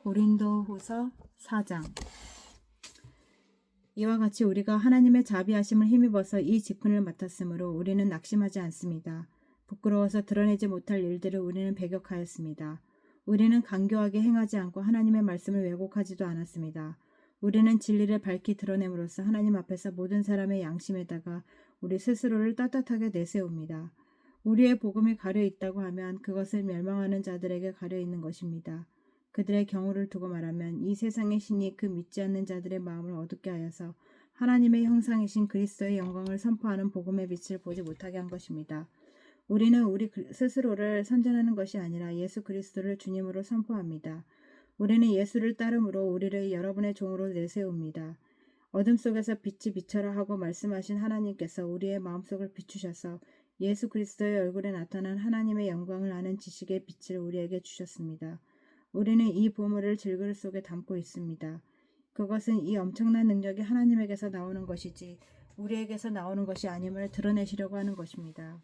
고린도후서 4장. 이와 같이 우리가 하나님의 자비하심을 힘입어서 이 직분을 맡았으므로 우리는 낙심하지 않습니다. 부끄러워서 드러내지 못할 일들을 우리는 배격하였습니다. 우리는 간교하게 행하지 않고 하나님의 말씀을 왜곡하지도 않았습니다. 우리는 진리를 밝히 드러냄으로써 하나님 앞에서 모든 사람의 양심에다가 우리 스스로를 떳떳하게 내세웁니다. 우리의 복음이 가려 있다고 하면 그것은 멸망하는 자들에게 가려 있는 것입니다. 그들의 경우를 두고 말하면 이 세상의 신이 그 믿지 않는 자들의 마음을 어둡게 하여서 하나님의 형상이신 그리스도의 영광을 선포하는 복음의 빛을 보지 못하게 한 것입니다. 우리는 우리 스스로를 선전하는 것이 아니라 예수 그리스도를 주님으로 선포합니다. 우리는 예수를 따름으로 우리를 여러분의 종으로 내세웁니다. 어둠 속에서 빛이 비쳐라 하고 말씀하신 하나님께서 우리의 마음속을 비추셔서 예수 그리스도의 얼굴에 나타난 하나님의 영광을 아는 지식의 빛을 우리에게 주셨습니다. 우리는 이 보물을 질그릇 속에 담고 있습니다. 그것은 이 엄청난 능력이 하나님에게서 나오는 것이지 우리에게서 나오는 것이 아님을 드러내시려고 하는 것입니다.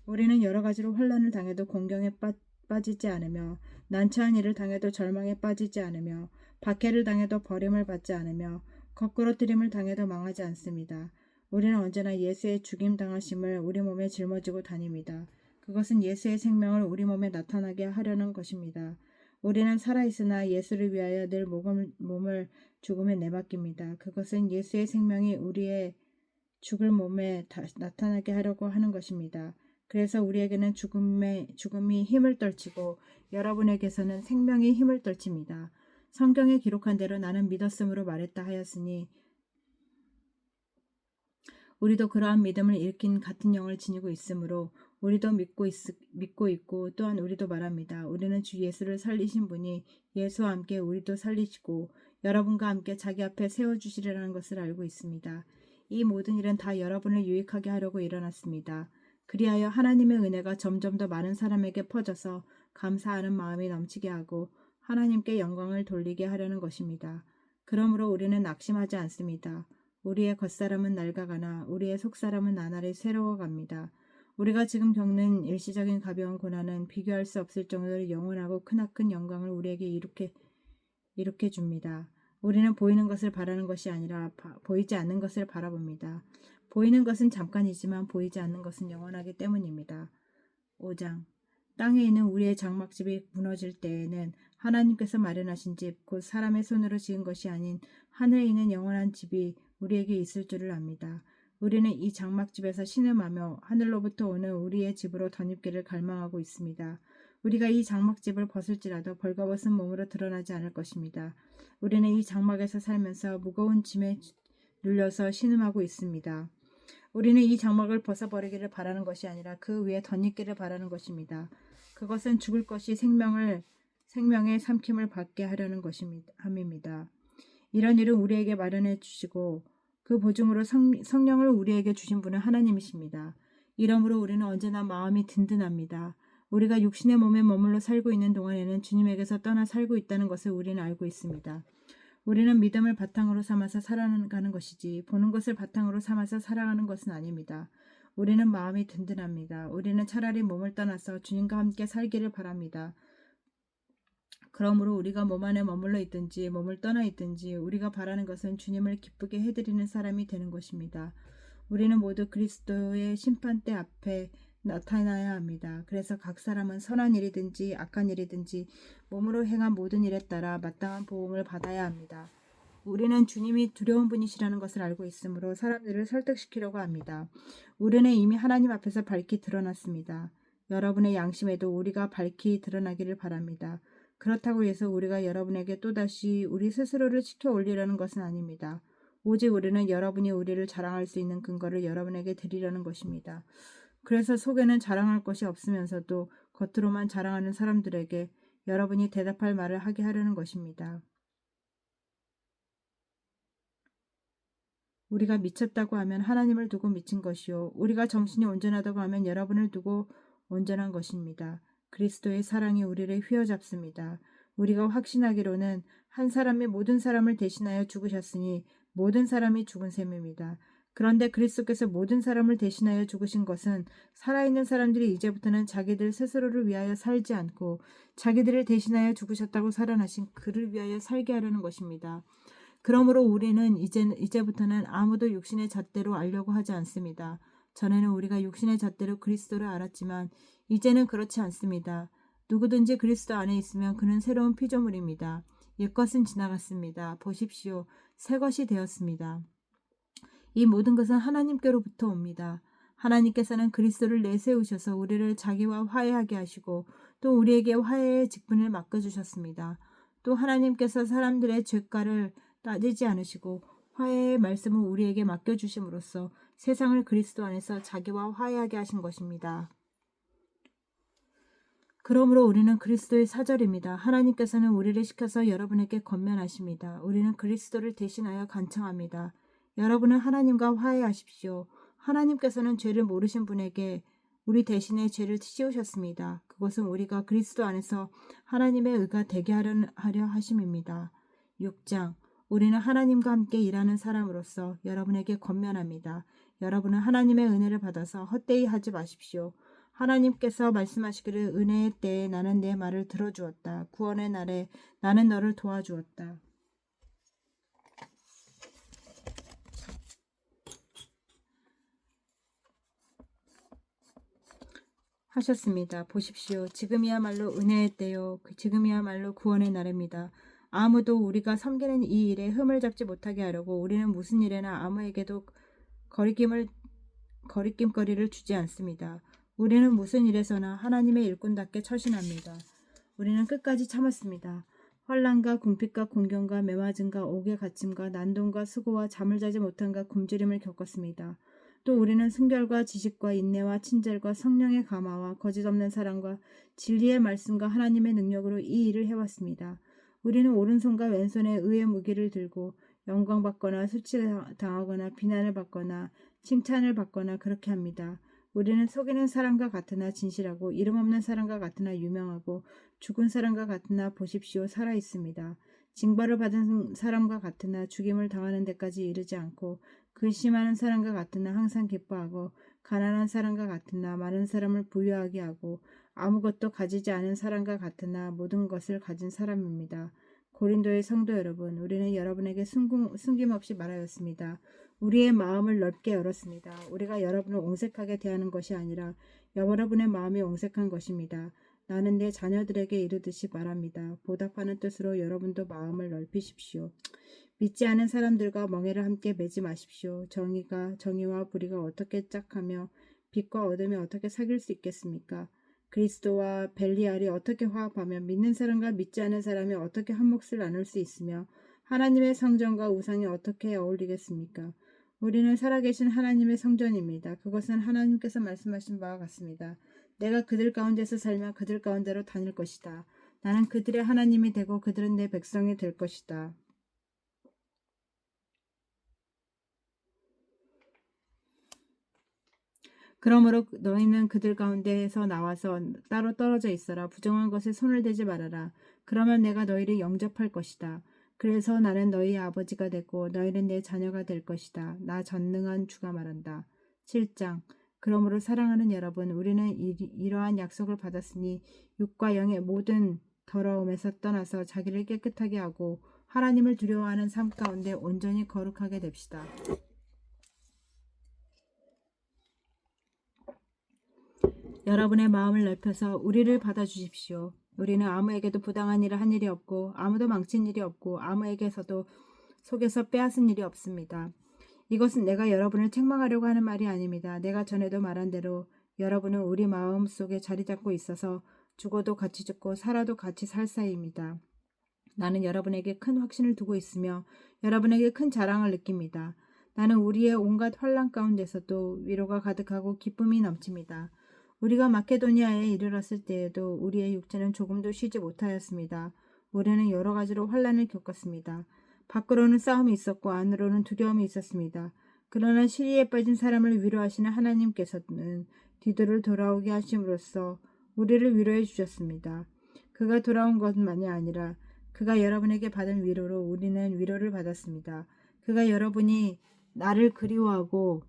우리는 여러 가지로 환난을 당해도 공경에 빠지지 않으며 난처한 일을 당해도 절망에 빠지지 않으며 박해를 당해도 버림을 받지 않으며 거꾸러뜨림을 당해도 망하지 않습니다. 우리는 언제나 예수의 죽임 당하심을 우리 몸에 짊어지고 다닙니다. 그것은 예수의 생명을 우리 몸에 나타나게 하려는 것입니다. 우리는 살아있으나 예수를 위하여 늘 몸을 죽음에 내맡깁니다. 그것은 예수의 생명이 우리의 죽을 몸에 나타나게 하려고 하는 것입니다. 그래서 우리에게는 죽음이 힘을 떨치고 여러분에게서는 생명이 힘을 떨칩니다. 성경에 기록한 대로 나는 믿었으므로 말했다 하였으니 우리도 그러한 믿음을 일으킨 같은 영을 지니고 있으므로 우리도 믿고 있고 또한 우리도 말합니다. 우리는 주 예수를 살리신 분이 예수와 함께 우리도 살리시고 여러분과 함께 자기 앞에 세워주시리라는 것을 알고 있습니다. 이 모든 일은 다 여러분을 유익하게 하려고 일어났습니다. 그리하여 하나님의 은혜가 점점 더 많은 사람에게 퍼져서 감사하는 마음이 넘치게 하고 하나님께 영광을 돌리게 하려는 것입니다. 그러므로 우리는 낙심하지 않습니다. 우리의 겉사람은 낡아가나 우리의 속사람은 나날이 새로워갑니다. 우리가 지금 겪는 일시적인 가벼운 고난은 비교할 수 없을 정도로 영원하고 크나큰 영광을 우리에게 이룩해 줍니다. 우리는 보이는 것을 바라는 것이 아니라 보이지 않는 것을 바라봅니다. 보이는 것은 잠깐이지만 보이지 않는 것은 영원하기 때문입니다. 5장. 땅에 있는 우리의 장막집이 무너질 때에는 하나님께서 마련하신 집, 곧 사람의 손으로 지은 것이 아닌 하늘에 있는 영원한 집이 우리에게 있을 줄을 압니다. 우리는 이 장막집에서 신음하며 하늘로부터 오는 우리의 집으로 덧입기를 갈망하고 있습니다. 우리가 이 장막집을 벗을지라도 벌거벗은 몸으로 드러나지 않을 것입니다. 우리는 이 장막에서 살면서 무거운 짐에 눌려서 신음하고 있습니다. 우리는 이 장막을 벗어버리기를 바라는 것이 아니라 그 위에 덧입기를 바라는 것입니다. 그것은 죽을 것이 생명의 삼킴을 받게 하려는 함입니다. 이런 일은 우리에게 마련해 주시고 그 보증으로 성령을 우리에게 주신 분은 하나님이십니다. 이러므로 우리는 언제나 마음이 든든합니다. 우리가 육신의 몸에 머물러 살고 있는 동안에는 주님에게서 떠나 살고 있다는 것을 우리는 알고 있습니다. 우리는 믿음을 바탕으로 삼아서 살아가는 것이지 보는 것을 바탕으로 삼아서 살아가는 것은 아닙니다. 우리는 마음이 든든합니다. 우리는 차라리 몸을 떠나서 주님과 함께 살기를 바랍니다. 그러므로 우리가 몸 안에 머물러 있든지 몸을 떠나 있든지 우리가 바라는 것은 주님을 기쁘게 해드리는 사람이 되는 것입니다. 우리는 모두 그리스도의 심판대 앞에 나타나야 합니다. 그래서 각 사람은 선한 일이든지 악한 일이든지 몸으로 행한 모든 일에 따라 마땅한 보응을 받아야 합니다. 우리는 주님이 두려운 분이시라는 것을 알고 있으므로 사람들을 설득시키려고 합니다. 우리는 이미 하나님 앞에서 밝히 드러났습니다. 여러분의 양심에도 우리가 밝히 드러나기를 바랍니다. 그렇다고 해서 우리가 여러분에게 또다시 우리 스스로를 지켜 올리려는 것은 아닙니다. 오직 우리는 여러분이 우리를 자랑할 수 있는 근거를 여러분에게 드리려는 것입니다. 그래서 속에는 자랑할 것이 없으면서도 겉으로만 자랑하는 사람들에게 여러분이 대답할 말을 하게 하려는 것입니다. 우리가 미쳤다고 하면 하나님을 두고 미친 것이요. 우리가 정신이 온전하다고 하면 여러분을 두고 온전한 것입니다. 그리스도의 사랑이 우리를 휘어잡습니다. 우리가 확신하기로는 한 사람이 모든 사람을 대신하여 죽으셨으니 모든 사람이 죽은 셈입니다. 그런데 그리스도께서 모든 사람을 대신하여 죽으신 것은 살아있는 사람들이 이제부터는 자기들 스스로를 위하여 살지 않고 자기들을 대신하여 죽으셨다고 살아나신 그를 위하여 살게 하려는 것입니다. 그러므로 우리는 이제부터는 아무도 육신의 잣대로 알려고 하지 않습니다. 전에는 우리가 육신의 잣대로 그리스도를 알았지만 이제는 그렇지 않습니다. 누구든지 그리스도 안에 있으면 그는 새로운 피조물입니다. 옛것은 지나갔습니다. 보십시오. 새 것이 되었습니다. 이 모든 것은 하나님께로부터 옵니다. 하나님께서는 그리스도를 내세우셔서 우리를 자기와 화해하게 하시고 또 우리에게 화해의 직분을 맡겨주셨습니다. 또 하나님께서 사람들의 죄가를 따지지 않으시고 화해의 말씀을 우리에게 맡겨주심으로써 세상을 그리스도 안에서 자기와 화해하게 하신 것입니다. 그러므로 우리는 그리스도의 사절입니다. 하나님께서는 우리를 시켜서 여러분에게 권면하십니다. 우리는 그리스도를 대신하여 간청합니다. 여러분은 하나님과 화해하십시오. 하나님께서는 죄를 모르신 분에게 우리 대신에 죄를 씌우셨습니다. 그것은 우리가 그리스도 안에서 하나님의 의가 되게 하려 하심입니다. 6장 우리는 하나님과 함께 일하는 사람으로서 여러분에게 권면합니다. 여러분은 하나님의 은혜를 받아서 헛되이 하지 마십시오. 하나님께서 말씀하시기를 은혜의 때에 나는 내 말을 들어주었다. 구원의 날에 나는 너를 도와주었다. 하셨습니다. 보십시오. 지금이야말로 은혜의 때요. 지금이야말로 구원의 날입니다. 아무도 우리가 섬기는 이 일에 흠을 잡지 못하게 하려고 우리는 무슨 일에나 아무에게도 거리낌거리를 주지 않습니다. 우리는 무슨 일에서나 하나님의 일꾼답게 처신합니다. 우리는 끝까지 참았습니다. 환난과 궁핍과 공경과 매맞음과 옥의 갇힘과 난동과 수고와 잠을 자지 못함과 굶주림을 겪었습니다. 또 우리는 순결과 지식과 인내와 친절과 성령의 감화와 거짓 없는 사랑과 진리의 말씀과 하나님의 능력으로 이 일을 해왔습니다. 우리는 오른손과 왼손에 의의 무기를 들고 영광받거나 수치당하거나 비난을 받거나 칭찬을 받거나 그렇게 합니다. 우리는 속이는 사람과 같으나 진실하고 이름 없는 사람과 같으나 유명하고 죽은 사람과 같으나 보십시오 살아 있습니다. 징벌을 받은 사람과 같으나 죽임을 당하는 데까지 이르지 않고 근심하는 사람과 같으나 항상 기뻐하고 가난한 사람과 같으나 많은 사람을 부유하게 하고 아무것도 가지지 않은 사람과 같으나 모든 것을 가진 사람입니다. 고린도의 성도 여러분, 우리는 여러분에게 숨김없이 말하였습니다. 우리의 마음을 넓게 열었습니다. 우리가 여러분을 옹색하게 대하는 것이 아니라 여러분의 마음이 옹색한 것입니다. 나는 내 자녀들에게 이르듯이 말합니다. 보답하는 뜻으로 여러분도 마음을 넓히십시오. 믿지 않은 사람들과 멍에를 함께 매지 마십시오. 정의와 불의가 어떻게 짝하며 빛과 어둠이 어떻게 사귈 수 있겠습니까? 그리스도와 벨리알이 어떻게 화합하며 믿는 사람과 믿지 않은 사람이 어떻게 한 몫을 나눌 수 있으며 하나님의 성전과 우상이 어떻게 어울리겠습니까? 우리는 살아계신 하나님의 성전입니다. 그것은 하나님께서 말씀하신 바와 같습니다. 내가 그들 가운데서 살면 그들 가운데로 다닐 것이다. 나는 그들의 하나님이 되고 그들은 내 백성이 될 것이다. 그러므로 너희는 그들 가운데에서 나와서 따로 떨어져 있어라. 부정한 것에 손을 대지 말아라. 그러면 내가 너희를 영접할 것이다. 그래서 나는 너희의 아버지가 되고 너희는 내 자녀가 될 것이다. 나 전능한 주가 말한다. 7장 그러므로 사랑하는 여러분, 우리는 이러한 약속을 받았으니 육과 영의 모든 더러움에서 떠나서 자기를 깨끗하게 하고 하나님을 두려워하는 삶 가운데 온전히 거룩하게 됩시다. 여러분의 마음을 넓혀서 우리를 받아주십시오. 우리는 아무에게도 부당한 일을 한 일이 없고 아무도 망친 일이 없고 아무에게서도 속에서 빼앗은 일이 없습니다. 이것은 내가 여러분을 책망하려고 하는 말이 아닙니다. 내가 전에도 말한 대로 여러분은 우리 마음 속에 자리 잡고 있어서 죽어도 같이 죽고 살아도 같이 살 사이입니다. 나는 여러분에게 큰 확신을 두고 있으며 여러분에게 큰 자랑을 느낍니다. 나는 우리의 온갖 환난 가운데서도 위로가 가득하고 기쁨이 넘칩니다. 우리가 마케도니아에 이르렀을 때에도 우리의 육체는 조금도 쉬지 못하였습니다. 우리는 여러 가지로 환난을 겪었습니다. 밖으로는 싸움이 있었고 안으로는 두려움이 있었습니다. 그러나 시리에 빠진 사람을 위로하시는 하나님께서는 뒤를 돌아오게 하심으로써 우리를 위로해 주셨습니다. 그가 돌아온 것만이 아니라 그가 여러분에게 받은 위로로 우리는 위로를 받았습니다. 그가 여러분이 나를 그리워하고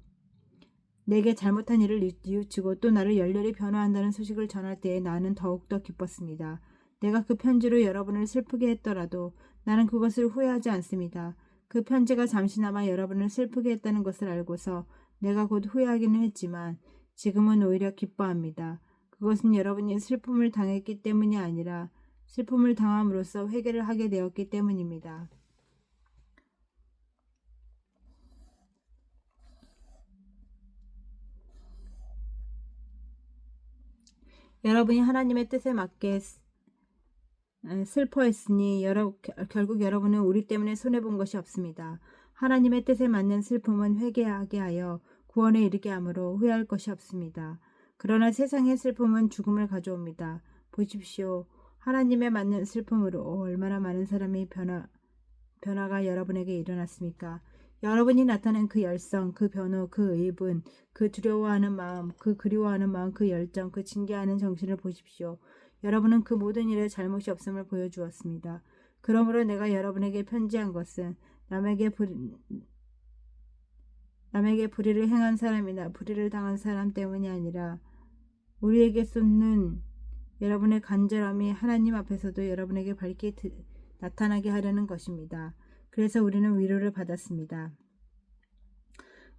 내게 잘못한 일을 뉘우치고 또 나를 열렬히 변호한다는 소식을 전할 때에 나는 더욱더 기뻤습니다. 내가 그 편지로 여러분을 슬프게 했더라도 나는 그것을 후회하지 않습니다. 그 편지가 잠시나마 여러분을 슬프게 했다는 것을 알고서 내가 곧 후회하기는 했지만 지금은 오히려 기뻐합니다. 그것은 여러분이 슬픔을 당했기 때문이 아니라 슬픔을 당함으로써 회개를 하게 되었기 때문입니다. 여러분이 하나님의 뜻에 맞게 슬퍼했으니 결국 여러분은 우리 때문에 손해본 것이 없습니다. 하나님의 뜻에 맞는 슬픔은 회개하게 하여 구원에 이르게 하므로 후회할 것이 없습니다. 그러나 세상의 슬픔은 죽음을 가져옵니다. 보십시오. 하나님에 맞는 슬픔으로 얼마나 많은 사람의 변화가 여러분에게 일어났습니까? 여러분이 나타낸 그 열성, 그 변호, 그 의분, 그 두려워하는 마음, 그 그리워하는 마음, 그 열정, 그 징계하는 정신을 보십시오. 여러분은 그 모든 일에 잘못이 없음을 보여주었습니다. 그러므로 내가 여러분에게 편지한 것은 남에게 불의를 행한 사람이나 불의를 당한 사람 때문이 아니라 우리에게 쏟는 여러분의 간절함이 하나님 앞에서도 여러분에게 밝게 나타나게 하려는 것입니다. 그래서 우리는 위로를 받았습니다.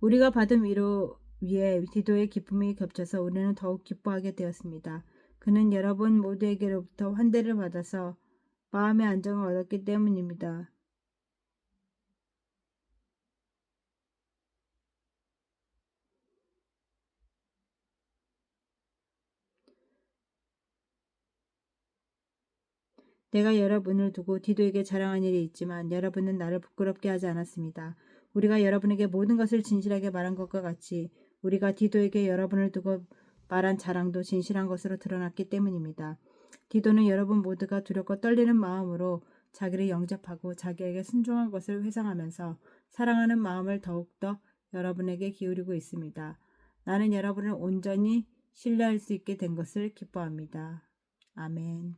우리가 받은 위로 위에 디도의 기쁨이 겹쳐서 우리는 더욱 기뻐하게 되었습니다. 그는 여러분 모두에게로부터 환대를 받아서 마음의 안정을 얻었기 때문입니다. 내가 여러분을 두고 디도에게 자랑한 일이 있지만 여러분은 나를 부끄럽게 하지 않았습니다. 우리가 여러분에게 모든 것을 진실하게 말한 것과 같이 우리가 디도에게 여러분을 두고 말한 자랑도 진실한 것으로 드러났기 때문입니다. 디도는 여러분 모두가 두렵고 떨리는 마음으로 자기를 영접하고 자기에게 순종한 것을 회상하면서 사랑하는 마음을 더욱더 여러분에게 기울이고 있습니다. 나는 여러분을 온전히 신뢰할 수 있게 된 것을 기뻐합니다. 아멘.